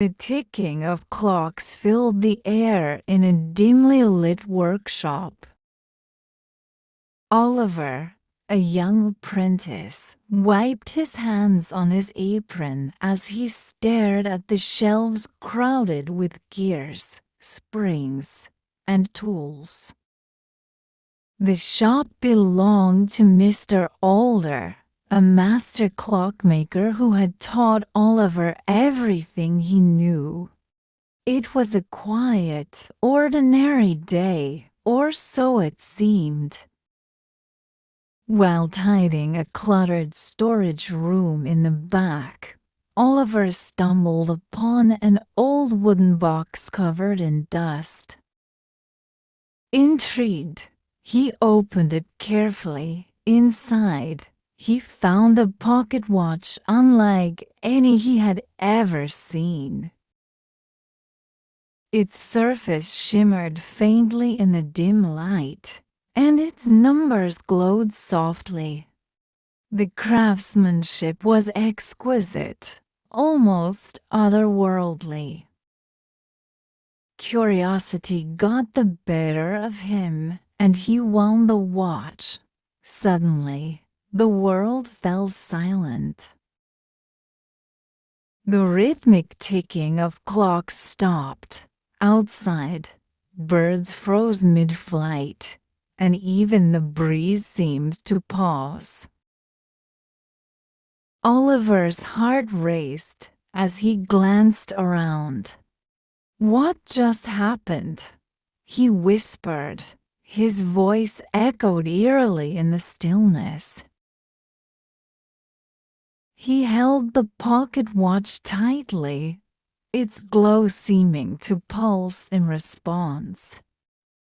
The ticking of clocks filled the air in a dimly lit workshop. Oliver, a young apprentice, wiped his hands on his apron as he stared at the shelves crowded with gears, springs, and tools. The shop belonged to Mr. Alder, a master clockmaker who had taught Oliver everything he knew. It was a quiet, ordinary day, or so it seemed. While tidying a cluttered storage room in the back, Oliver stumbled upon an old wooden box covered in dust. Intrigued, he opened it carefully. Inside, he found a pocket watch unlike any he had ever seen. Its surface shimmered faintly in the dim light, and its numbers glowed softly. The craftsmanship was exquisite, almost otherworldly. Curiosity got the better of him, and he wound the watch. Suddenly, the world fell silent. The rhythmic ticking of clocks stopped. Outside, birds froze mid-flight, and even the breeze seemed to pause. Oliver's heart raced as he glanced around. "What just happened?" he whispered. His voice echoed eerily in the stillness. He held the pocket watch tightly, its glow seeming to pulse in response.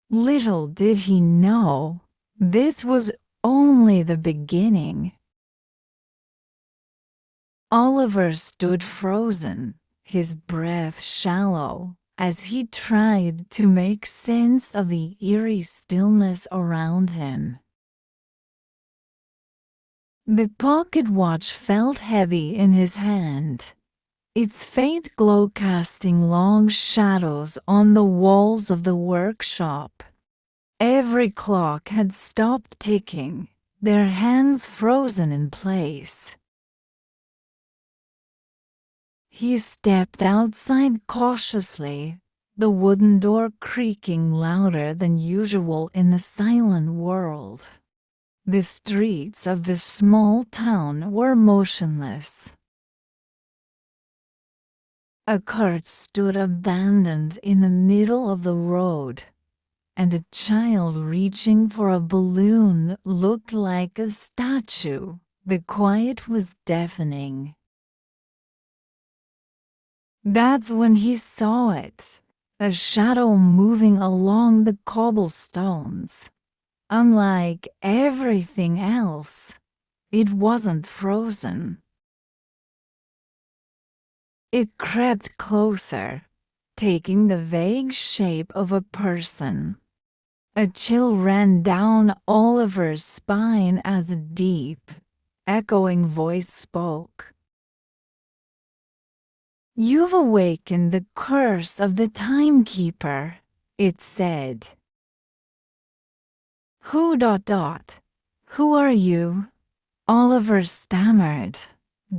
Little did he know, this was only the beginning. Oliver stood frozen, his breath shallow, as he tried to make sense of the eerie stillness around him. The pocket watch felt heavy in his hand, its faint glow casting long shadows on the walls of the workshop. Every clock had stopped ticking, their hands frozen in place. He stepped outside cautiously, the wooden door creaking louder than usual in the silent world. The streets of the small town were motionless. A cart stood abandoned in the middle of the road, and a child reaching for a balloon looked like a statue. The quiet was deafening. That's when he saw it, a shadow moving along the cobblestones. Unlike everything else, it wasn't frozen. It crept closer, taking the vague shape of a person. A chill ran down Oliver's spine as a deep, echoing voice spoke. "You've awakened the curse of the timekeeper," it said. Who? Who are you?" Oliver stammered,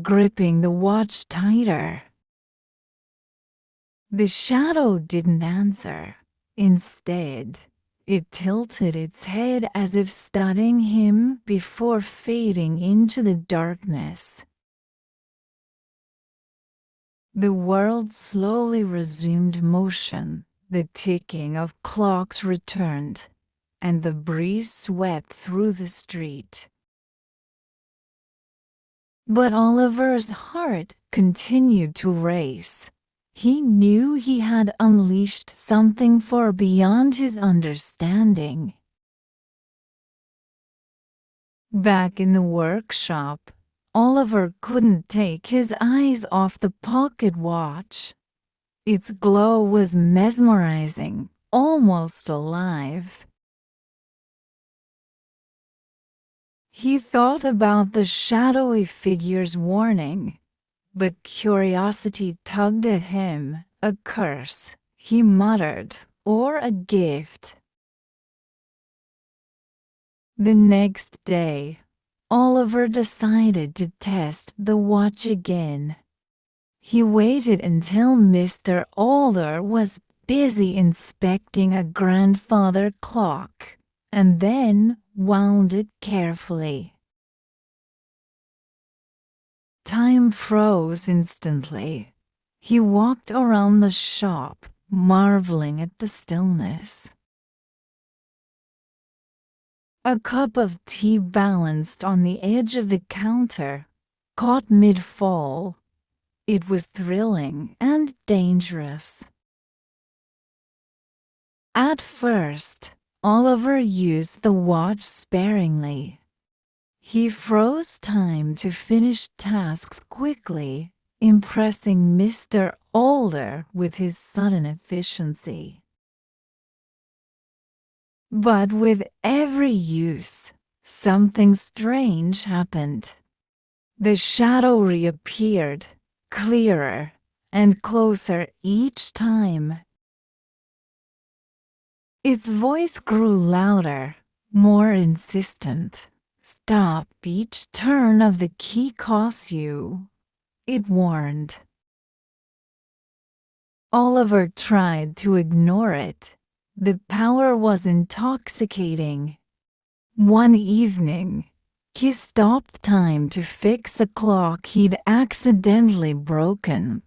gripping the watch tighter. The shadow didn't answer. Instead, it tilted its head as if studying him before fading into the darkness. The world slowly resumed motion, the ticking of clocks returned, and the breeze swept through the street. But Oliver's heart continued to race. He knew he had unleashed something far beyond his understanding. Back in the workshop, Oliver couldn't take his eyes off the pocket watch. Its glow was mesmerizing, almost alive. He thought about the shadowy figure's warning. but curiosity tugged at him. A curse, he muttered, or a gift. The next day, Oliver decided to test the watch again. He waited until Mr. Alder was busy inspecting a grandfather clock, and then wound it carefully. Time froze instantly. He walked around the shop, marveling at the stillness. A cup of tea balanced on the edge of the counter, caught mid-fall. It was thrilling and dangerous. At first, Oliver used the watch sparingly. He froze time to finish tasks quickly, impressing Mr. Alder with his sudden efficiency. But with every use, something strange happened. The shadow reappeared, clearer and closer each time. Its voice grew louder, more insistent. "Stop each turn of the key costs you," it warned. Oliver tried to ignore it. The power was intoxicating. One evening, he stopped time to fix a clock he'd accidentally broken.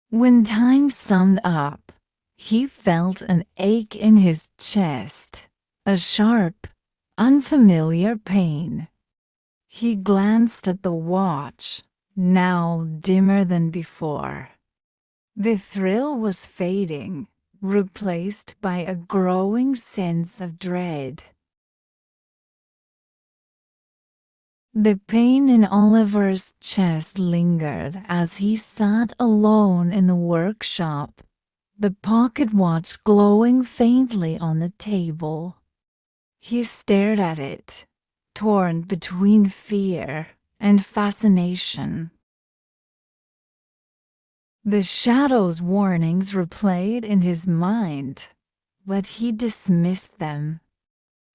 When time summed up, he felt an ache in his chest, a sharp, unfamiliar pain. He glanced at the watch, now dimmer than before. The thrill was fading, replaced by a growing sense of dread. The pain in Oliver's chest lingered as he sat alone in the workshop, the pocket watch glowing faintly on the table. He stared at it, torn between fear and fascination. The shadow's warnings replayed in his mind, but he dismissed them.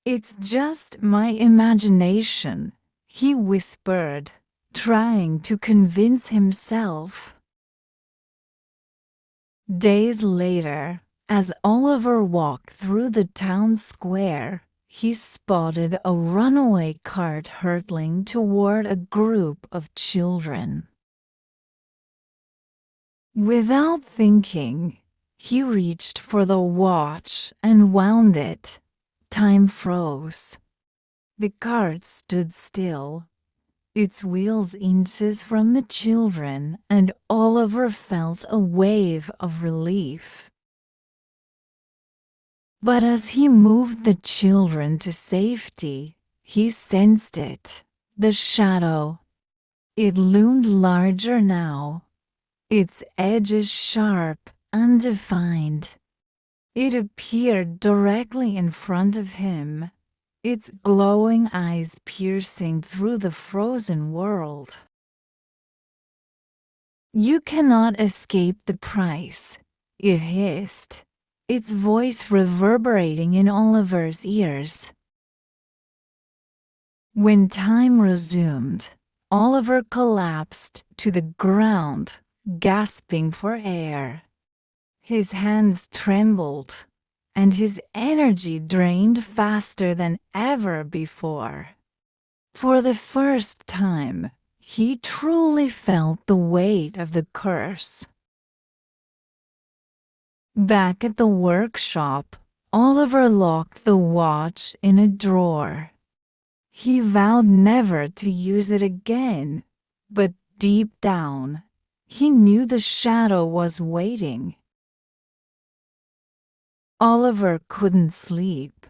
"It's just my imagination," he whispered, trying to convince himself. Days later, as Oliver walked through the town square, he spotted a runaway cart hurtling toward a group of children. Without thinking, he reached for the watch and wound it. Time froze. The cart stood still, its wheels inches from the children, and Oliver felt a wave of relief. But as he moved the children to safety, he sensed it, the shadow. It loomed larger now, its edges sharp, undefined. It appeared directly in front of him, its glowing eyes piercing through the frozen world. "You cannot escape the price," it hissed, its voice reverberating in Oliver's ears. When time resumed, Oliver collapsed to the ground, gasping for air. His hands trembled, and his energy drained faster than ever before. For the first time, he truly felt the weight of the curse. Back at the workshop, Oliver locked the watch in a drawer. He vowed never to use it again, but deep down, he knew the shadow was waiting. Oliver couldn't sleep.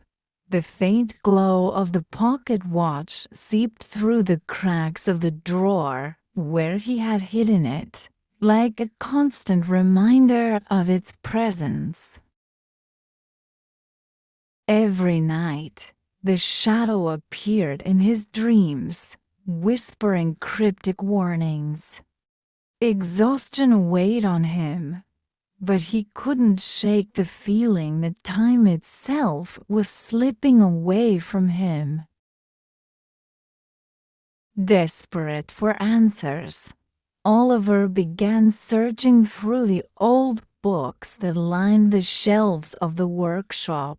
The faint glow of the pocket watch seeped through the cracks of the drawer where he had hidden it, like a constant reminder of its presence. Every night, the shadow appeared in his dreams, whispering cryptic warnings. Exhaustion weighed on him, but he couldn't shake the feeling that time itself was slipping away from him. Desperate for answers, Oliver began searching through the old books that lined the shelves of the workshop.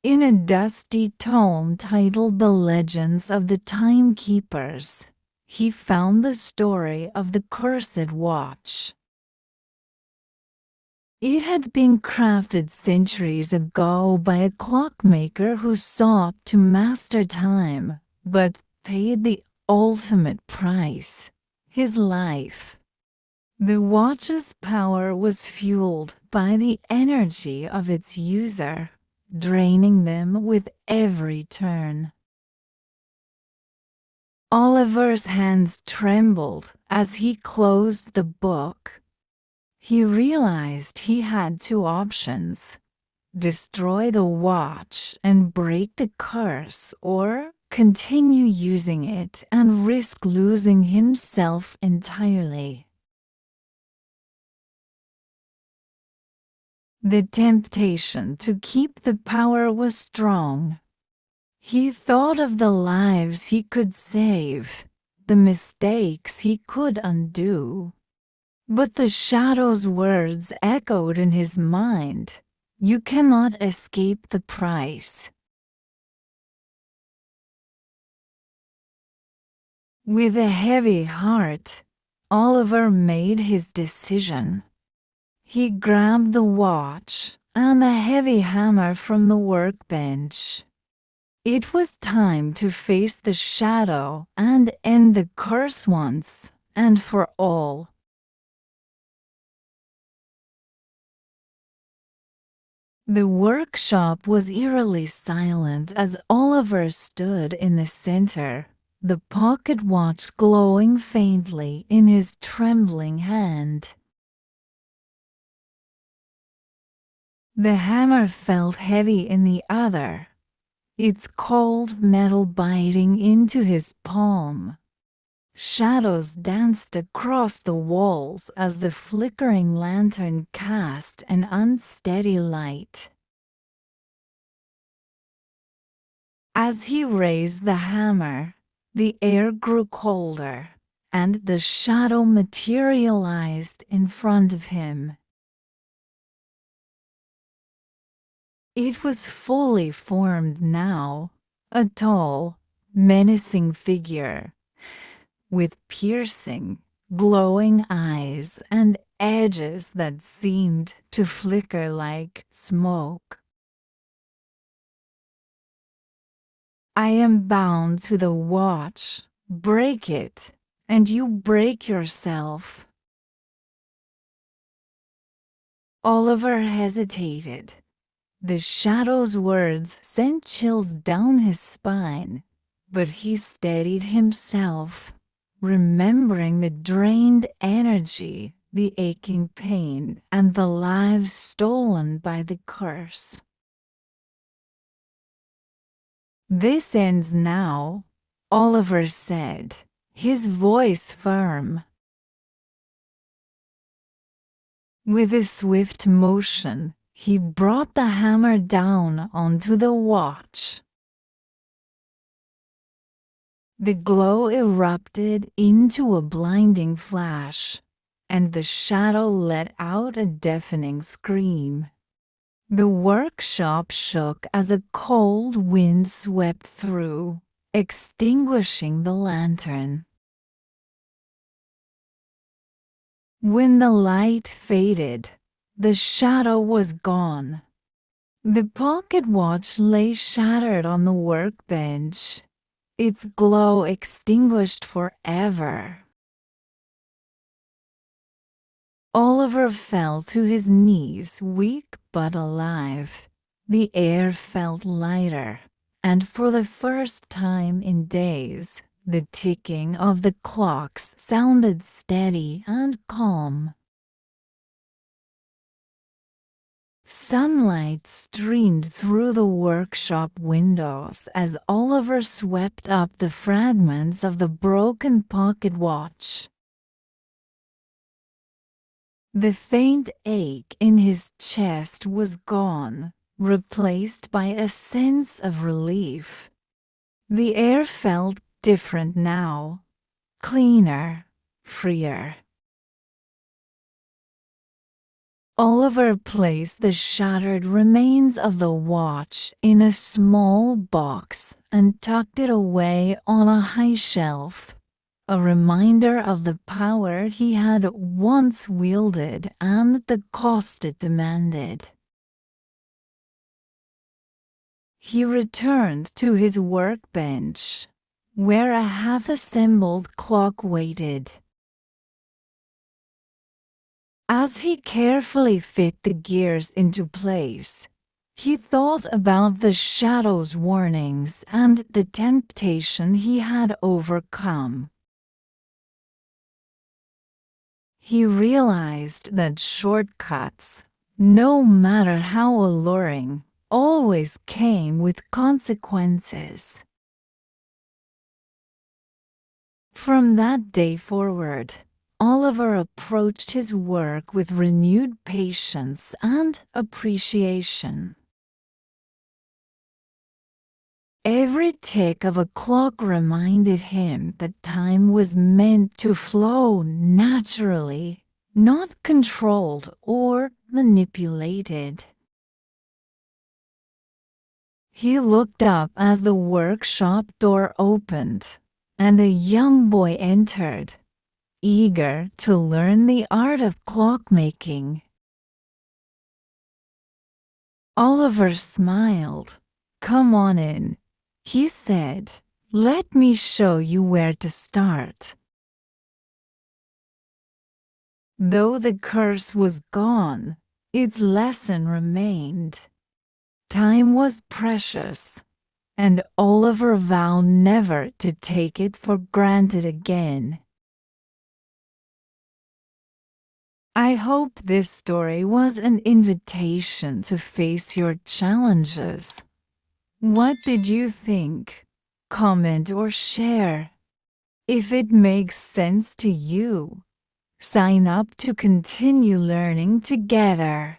In a dusty tome titled The Legends of the Timekeepers, he found the story of the Cursed Watch. It had been crafted centuries ago by a clockmaker who sought to master time, but paid the ultimate price: his life. The watch's power was fueled by the energy of its user, draining them with every turn. Oliver's hands trembled as he closed the book. He realized he had two options: destroy the watch and break the curse, or continue using it and risk losing himself entirely. The temptation to keep the power was strong. He thought of the lives he could save, the mistakes he could undo. But the shadow's words echoed in his mind: "You cannot escape the price." With a heavy heart, Oliver made his decision. He grabbed the watch and a heavy hammer from the workbench. It was time to face the shadow and end the curse once and for all. The workshop was eerily silent as Oliver stood in the center, the pocket watch glowing faintly in his trembling hand. The hammer felt heavy in the other, its cold metal biting into his palm. Shadows danced across the walls as the flickering lantern cast an unsteady light. As he raised the hammer, the air grew colder, and the shadow materialized in front of him. It was fully formed now, a tall, menacing figure, with piercing, glowing eyes and edges that seemed to flicker like smoke. "I am bound to the watch. Break it, and you break yourself." Oliver hesitated. The shadow's words sent chills down his spine, but he steadied himself, remembering the drained energy, the aching pain, and the lives stolen by the curse. "This ends now," Oliver said, his voice firm. With a swift motion, he brought the hammer down onto the watch. The glow erupted into a blinding flash, and the shadow let out a deafening scream. The workshop shook as a cold wind swept through, extinguishing the lantern. When the light faded, the shadow was gone. The pocket watch lay shattered on the workbench, its glow extinguished forever. Oliver fell to his knees, weak but alive. The air felt lighter, and for the first time in days, the ticking of the clocks sounded steady and calm. Sunlight streamed through the workshop windows as Oliver swept up the fragments of the broken pocket watch. The faint ache in his chest was gone, replaced by a sense of relief. The air felt different now, cleaner, freer. Oliver placed the shattered remains of the watch in a small box and tucked it away on a high shelf, a reminder of the power he had once wielded and the cost it demanded. He returned to his workbench, where a half-assembled clock waited. As he carefully fit the gears into place, he thought about the shadow's warnings and the temptation he had overcome. He realized that shortcuts, no matter how alluring, always came with consequences. From that day forward, Oliver approached his work with renewed patience and appreciation. Every tick of a clock reminded him that time was meant to flow naturally, not controlled or manipulated. He looked up as the workshop door opened, and a young boy entered, eager to learn the art of clockmaking. Oliver smiled. "Come on in," he said. "Let me show you where to start." Though the curse was gone, its lesson remained. Time was precious, and Oliver vowed never to take it for granted again. I hope this story was an invitation to face your challenges. What did you think? Comment or share. If it makes sense to you, sign up to continue learning together.